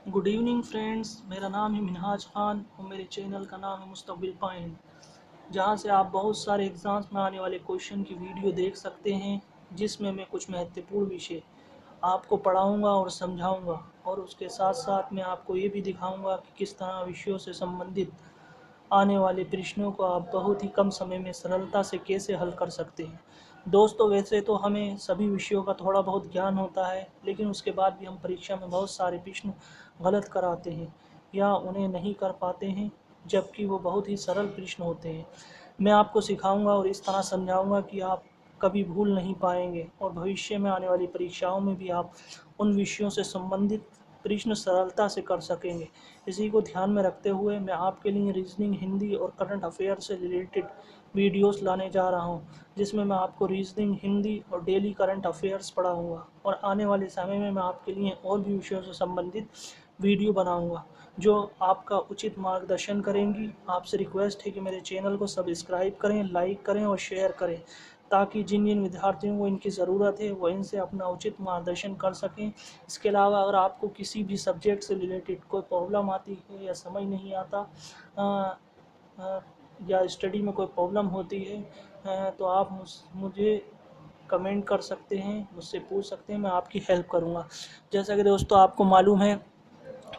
Good evening friends, मेरा नाम है मिनहाज खान और मेरे चैनल का नाम है मुस्तकबिल पॉइंट, जहां से आप बहुत सारे एग्ज़ाम्स में आने वाले क्वेश्चन की वीडियो देख सकते हैं, जिसमें मैं कुछ महत्वपूर्ण विषय आपको पढ़ाऊंगा और समझाऊंगा, और उसके साथ साथ मैं आपको ये भी दिखाऊंगा कि किस तरह विषयों से संबंधित आने वाले प्रश्नों को आप बहुत ही कम समय में सरलता से कैसे हल कर सकते हैं। दोस्तों, वैसे तो हमें सभी विषयों का थोड़ा बहुत ज्ञान होता है, लेकिन उसके बाद भी हम परीक्षा में बहुत सारे प्रश्न गलत कराते हैं या उन्हें नहीं कर पाते हैं, जबकि वो बहुत ही सरल प्रश्न होते हैं। मैं आपको सिखाऊंगा और इस तरह समझाऊंगा कि आप कभी भूल नहीं पाएंगे और भविष्य में आने वाली परीक्षाओं में भी आप उन विषयों से संबंधित प्रश्न सरलता से कर सकेंगे। इसी को ध्यान में रखते हुए मैं आपके लिए रीजनिंग, हिंदी और करंट अफेयर से रिलेटेड वीडियोस लाने जा रहा हूं, जिसमें मैं आपको रीजनिंग, हिंदी और डेली करंट अफेयर्स पढ़ाऊंगा, और आने वाले समय में मैं आपके लिए और भी विषयों से संबंधित वीडियो बनाऊंगा जो आपका उचित मार्गदर्शन करेंगी। आपसे रिक्वेस्ट है कि मेरे चैनल को सब्सक्राइब करें, लाइक करें और शेयर करें, ताकि जिन जिन विद्यार्थियों को इनकी ज़रूरत है वो इनसे अपना उचित मार्गदर्शन कर सकें। इसके अलावा अगर आपको किसी भी सब्जेक्ट से रिलेटेड कोई प्रॉब्लम आती है या समझ नहीं आता, अ, या स्टडी में कोई प्रॉब्लम होती है, तो आप मुझे कमेंट कर सकते हैं, मुझसे पूछ सकते हैं, मैं आपकी हेल्प करूंगा। जैसा कि दोस्तों आपको मालूम है,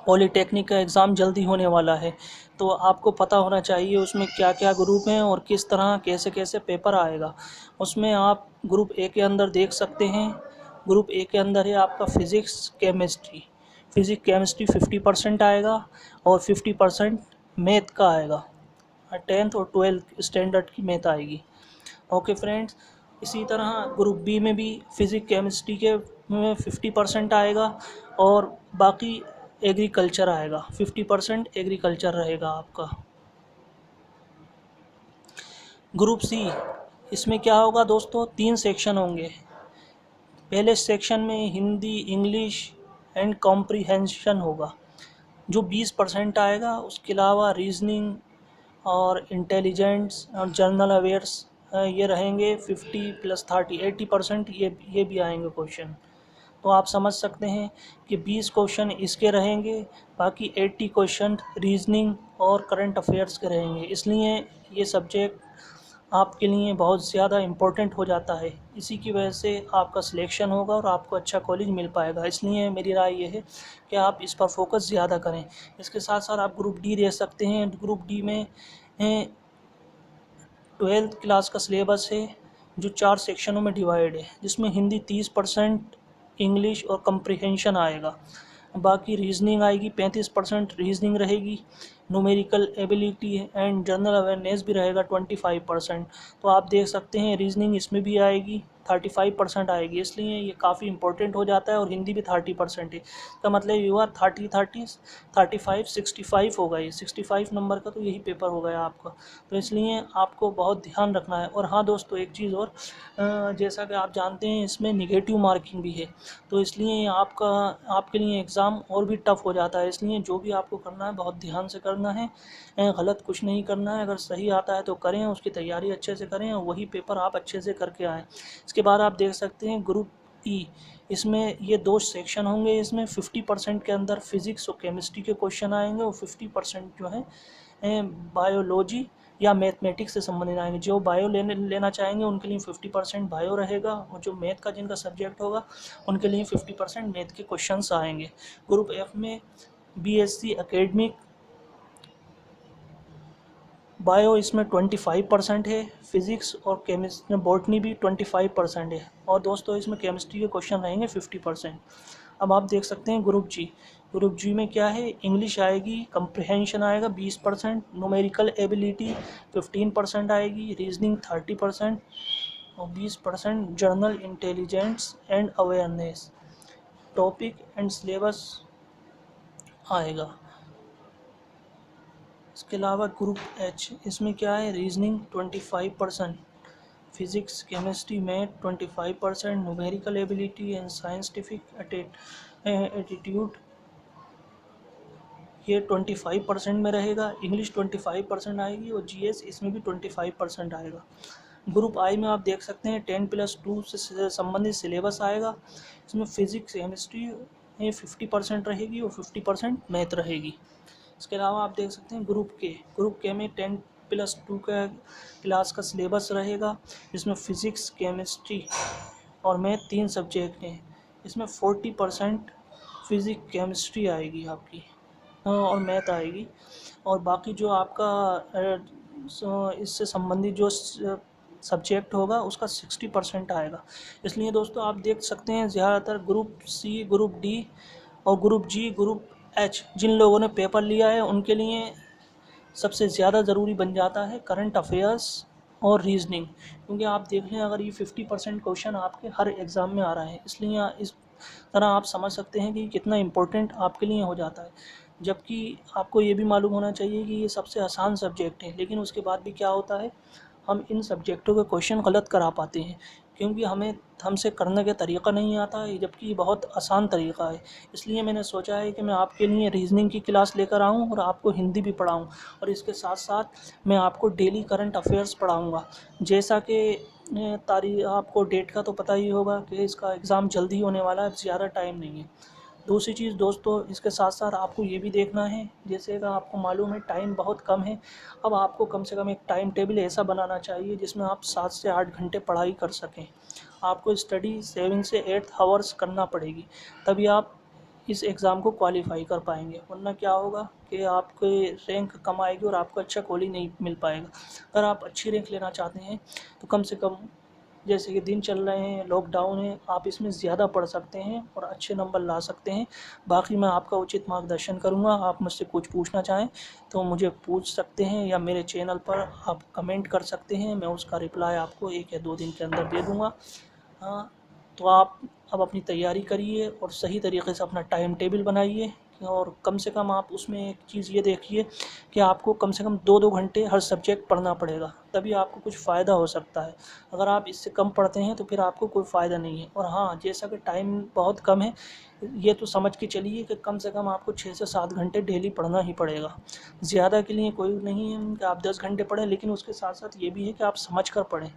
पॉलीटेक्निक का एग्ज़ाम जल्दी होने वाला है, तो आपको पता होना चाहिए उसमें क्या क्या ग्रुप हैं और किस तरह कैसे कैसे पेपर आएगा। उसमें आप ग्रुप ए के अंदर देख सकते हैं। ग्रुप ए के अंदर है आपका फिज़िक्स केमिस्ट्री 50% आएगा और 50% मैथ का आएगा। 10th और 12th स्टैंडर्ड की मैथ आएगी। ओके फ्रेंड्स, इसी तरह ग्रुप बी में भी फिज़िक्स केमिस्ट्री के में 50% आएगा और बाकी एग्रीकल्चर आएगा। 50% एग्रीकल्चर रहेगा आपका। ग्रुप सी, इसमें क्या होगा दोस्तों, 3 सेक्शन होंगे। पहले सेक्शन में हिंदी, इंग्लिश एंड कॉम्प्रिहेंशन होगा, जो 20% आएगा। उसके अलावा रीजनिंग और इंटेलिजेंस और जनरल अवेयर्स ये रहेंगे 50 + 30 80%, ये भी आएंगे क्वेश्चन। तो आप समझ सकते हैं कि 20 क्वेश्चन इसके रहेंगे, बाकी 80 क्वेश्चन रीजनिंग और करंट अफेयर्स के रहेंगे। इसलिए ये सब्जेक्ट आपके लिए बहुत ज़्यादा इम्पोर्टेंट हो जाता है। इसी की वजह से आपका सिलेक्शन होगा और आपको अच्छा कॉलेज मिल पाएगा। इसलिए मेरी राय ये है कि आप इस पर फोकस ज़्यादा करें। इसके साथ साथ आप ग्रुप डी दे सकते हैं। ग्रुप डी में 12th क्लास का सिलेबस है, जो 4 सेक्शनों में डिवाइड है, जिसमें हिंदी 30%, इंग्लिश और कंप्रिहेंशन आएगा। बाकी रीजनिंग आएगी, 35% रीजनिंग रहेगी। Numerical ability and general awareness भी रहेगा 25%। तो आप देख सकते हैं रीजनिंग इसमें भी आएगी, 35% आएगी। इसलिए ये काफ़ी इंपॉर्टेंट हो जाता है। और हिंदी भी 30% है। इसका मतलब युवा 35 होगा। ये 65 नंबर का तो यही पेपर हो गया आपका। तो इसलिए आपको बहुत ध्यान रखना है। और हाँ दोस्तों, एक चीज़ और, जैसा कि आप जानते हैं इसमें निगेटिव मार्किंग भी है, तो इसलिए आपके लिए एग्ज़ाम और भी टफ हो जाता है। इसलिए जो भी आपको करना है बहुत ध्यान से करना है, गलत कुछ नहीं करना है। अगर सही आता है तो करें, उसकी तैयारी अच्छे से करें और वही पेपर आप अच्छे से करके आएँ। इसके बाद आप देख सकते हैं ग्रुप ई, इसमें ये 2 सेक्शन होंगे। इसमें 50% के अंदर फिज़िक्स और केमिस्ट्री के क्वेश्चन आएंगे और 50% जो है बायोलॉजी या मैथमेटिक्स से संबंधित आएंगे। जो बायो लेना चाहेंगे उनके लिए 50% बायो रहेगा, और जो मैथ का जिनका सब्जेक्ट होगा उनके लिए 50% मैथ के क्वेश्चंस आएंगे। ग्रुप एफ में बीएससी एकेडमिक बायो, इसमें 25% है। फिजिक्स और केमिस्ट्री बॉटनी भी 25% है। और दोस्तों इसमें केमिस्ट्री के क्वेश्चन रहेंगे 50%। अब आप देख सकते हैं ग्रुप जी में क्या है, इंग्लिश आएगी, कंप्रिहेंशन आएगा 20%, न्यूमेरिकल एबिलिटी 15% आएगी, रीजनिंग 30% और 20% journal intelligence and awareness. Topic and syllabus आएगा। इसके अलावा ग्रुप एच, इसमें क्या है, reasoning 25%, physics, chemistry, math 25%, numerical ability and scientific attitude ये 25% में रहेगा। इंग्लिश 25% आएगी और जीएस इसमें भी 25% आएगा। ग्रुप आई में आप देख सकते हैं 10+2 से संबंधित सिलेबस आएगा। इसमें फिजिक्स, केमिस्ट्री में 50% रहेगी और 50% मैथ रहेगी। इसके अलावा आप देख सकते हैं ग्रुप के में 10+2 का क्लास का सिलेबस रहेगा, जिसमें फिज़िक्स, केमिस्ट्री और मैथ 3 सब्जेक्ट हैं। इसमें 40% फिज़िक्स केमिस्ट्री आएगी आपकी और मैथ आएगी, और बाकी जो आपका इससे संबंधित जो सब्जेक्ट होगा उसका 60% आएगा। इसलिए दोस्तों आप देख सकते हैं ज़्यादातर ग्रुप सी, ग्रुप डी और ग्रुप जी, ग्रुप एच जिन लोगों ने पेपर लिया है उनके लिए सबसे ज़्यादा ज़रूरी बन जाता है करंट अफेयर्स और रीजनिंग, क्योंकि आप देख लें अगर ये 50% क्वेश्चन आपके हर एग्ज़ाम में आ रहा है, इसलिए इस तरह आप समझ सकते हैं कि कितना इम्पोर्टेंट आपके लिए हो जाता है। जबकि आपको ये भी मालूम होना चाहिए कि ये सबसे आसान सब्जेक्ट है, लेकिन उसके बाद भी क्या होता है, हम इन सब्जेक्टों के क्वेश्चन गलत करा पाते हैं, क्योंकि हमसे करने का तरीक़ा नहीं आता है, जबकि ये बहुत आसान तरीक़ा है। इसलिए मैंने सोचा है कि मैं आपके लिए रीजनिंग की क्लास लेकर आऊँ और आपको हिंदी भी पढ़ाऊँ, और इसके साथ साथ मैं आपको डेली करंट अफेयर्स पढ़ाऊँगा। जैसा कि आपको डेट का तो पता ही होगा कि इसका एग्ज़ाम जल्दी होने वाला है, ज़्यादा टाइम नहीं है। दूसरी चीज़ दोस्तों, इसके साथ साथ आपको ये भी देखना है, जैसे कि आपको मालूम है टाइम बहुत कम है, अब आपको कम से कम एक टाइम टेबल ऐसा बनाना चाहिए जिसमें आप 7 से 8 घंटे पढ़ाई कर सकें। आपको स्टडी 7 से 8 आवर्स करना पड़ेगी, तभी आप इस एग्ज़ाम को क्वालिफ़ाई कर पाएंगे, वरना क्या होगा कि आपके रैंक कम आएगी और आपको अच्छा कॉलेज नहीं मिल पाएगा। अगर आप अच्छी रैंक लेना चाहते हैं तो कम से कम, जैसे कि दिन चल रहे हैं, लॉकडाउन है, आप इसमें ज़्यादा पढ़ सकते हैं और अच्छे नंबर ला सकते हैं। बाकी मैं आपका उचित मार्गदर्शन करूंगा। आप मुझसे कुछ पूछना चाहें तो मुझे पूछ सकते हैं, या मेरे चैनल पर आप कमेंट कर सकते हैं, मैं उसका रिप्लाई आपको 1 या 2 दिन के अंदर दे दूँगा। हाँ, तो आप अब अपनी तैयारी करिए और सही तरीके से अपना टाइम टेबल बनाइए, और कम से कम आप उसमें एक चीज़ ये देखिए कि आपको कम से कम 2-2 घंटे हर सब्जेक्ट पढ़ना पड़ेगा, तभी आपको कुछ फ़ायदा हो सकता है। अगर आप इससे कम पढ़ते हैं तो फिर आपको कोई फ़ायदा नहीं है। और हाँ, जैसा कि टाइम बहुत कम है, ये तो समझ के चलिए कि कम से कम आपको 6 से 7 घंटे डेली पढ़ना ही पड़ेगा। ज़्यादा के लिए कोई नहीं है कि आप 10 घंटे पढ़ें, लेकिन उसके साथ साथ ये भी है कि आप समझ कर पढ़ें।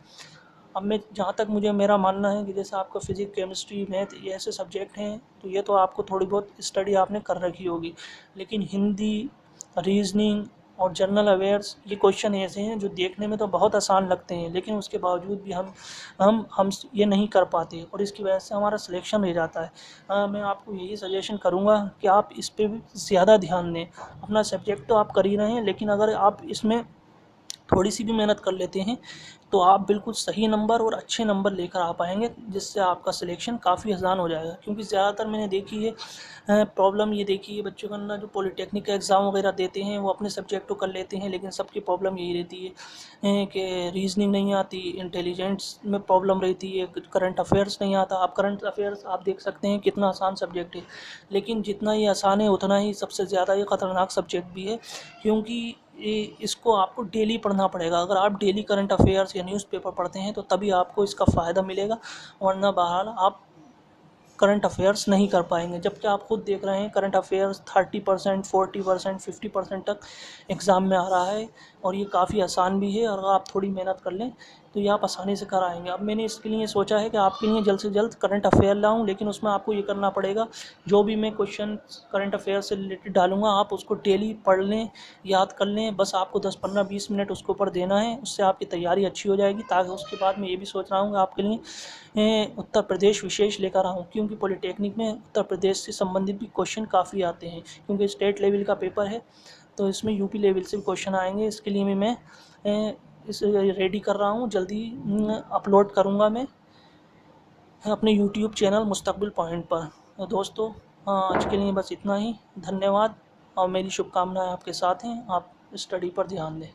अब मैं जहाँ तक मुझे मेरा मानना है कि जैसे आपका फिज़िक्स, केमिस्ट्री, मैथ ये ऐसे सब्जेक्ट हैं, तो ये तो आपको थोड़ी बहुत स्टडी आपने कर रखी होगी, लेकिन हिंदी, रीजनिंग और जनरल अवेयर्स ये क्वेश्चन ऐसे हैं जो देखने में तो बहुत आसान लगते हैं, लेकिन उसके बावजूद भी हम ये नहीं कर पाते, और इसकी वजह से हमारा सिलेक्शन रह जाता है। मैं आपको यही सजेशन करूँगा कि आप इस पे भी ज़्यादा ध्यान दें। अपना सब्जेक्ट तो आप कर ही रहे हैं, लेकिन अगर आप इसमें थोड़ी सी भी मेहनत कर लेते हैं तो आप बिल्कुल सही नंबर और अच्छे नंबर लेकर आ पाएंगे, जिससे आपका सिलेक्शन काफ़ी आसान हो जाएगा। क्योंकि ज़्यादातर मैंने देखी है प्रॉब्लम ये देखी है बच्चों के अंदर, जो पॉलिटेक्निक का एग्ज़ाम वगैरह देते हैं वो अपने सब्जेक्ट तो कर लेते हैं, लेकिन सबकी प्रॉब्लम यही रहती है कि रीजनिंग नहीं आती, इंटेलिजेंस में प्रॉब्लम रहती है, करंट अफेयर्स नहीं आता। आप करंट अफेयर्स आप देख सकते हैं कितना आसान सब्जेक्ट है, लेकिन जितना ही आसान है उतना ही सबसे ज़्यादा ये ख़तरनाक सब्जेक्ट भी है, क्योंकि इसको आपको डेली पढ़ना पड़ेगा। अगर आप डेली करंट अफेयर्स या न्यूज़पेपर पढ़ते हैं तो तभी आपको इसका फ़ायदा मिलेगा, वरना बहरहाल आप करंट अफेयर्स नहीं कर पाएंगे। जबकि आप खुद देख रहे हैं करंट अफेयर्स 30%, 40%, 50% तक एग्ज़ाम में आ रहा है, और ये काफ़ी आसान भी है। और अगर आप थोड़ी मेहनत कर लें तो ये आप आसानी से कर आएंगे। अब मैंने इसके लिए सोचा है कि आपके लिए जल्द से जल्द करंट अफेयर लाऊं, लेकिन उसमें आपको ये करना पड़ेगा, जो भी मैं क्वेश्चन करंट अफेयर से रिलेटेड डालूंगा आप उसको डेली पढ़ लें, याद कर लें। बस आपको 10, 15, 20 मिनट उसके ऊपर देना है, उससे आपकी तैयारी अच्छी हो जाएगी। ताकि उसके बाद मैं ये भी सोच रहा हूँ कि आपके लिए उत्तर प्रदेश विशेष लेकर आऊँ, क्योंकि पॉलिटेक्निक में उत्तर प्रदेश से संबंधित भी क्वेश्चन काफ़ी आते हैं, क्योंकि स्टेट लेवल का पेपर है, तो इसमें यूपी लेवल से भी क्वेश्चन आएंगे। इसके लिए भी मैं इसे रेडी कर रहा हूँ, जल्दी अपलोड करूँगा मैं अपने यूट्यूब चैनल मुस्तकबिल पॉइंट पर। तो दोस्तों, आज के लिए बस इतना ही। धन्यवाद, और मेरी शुभकामनाएं आपके साथ हैं। आप स्टडी पर ध्यान दें।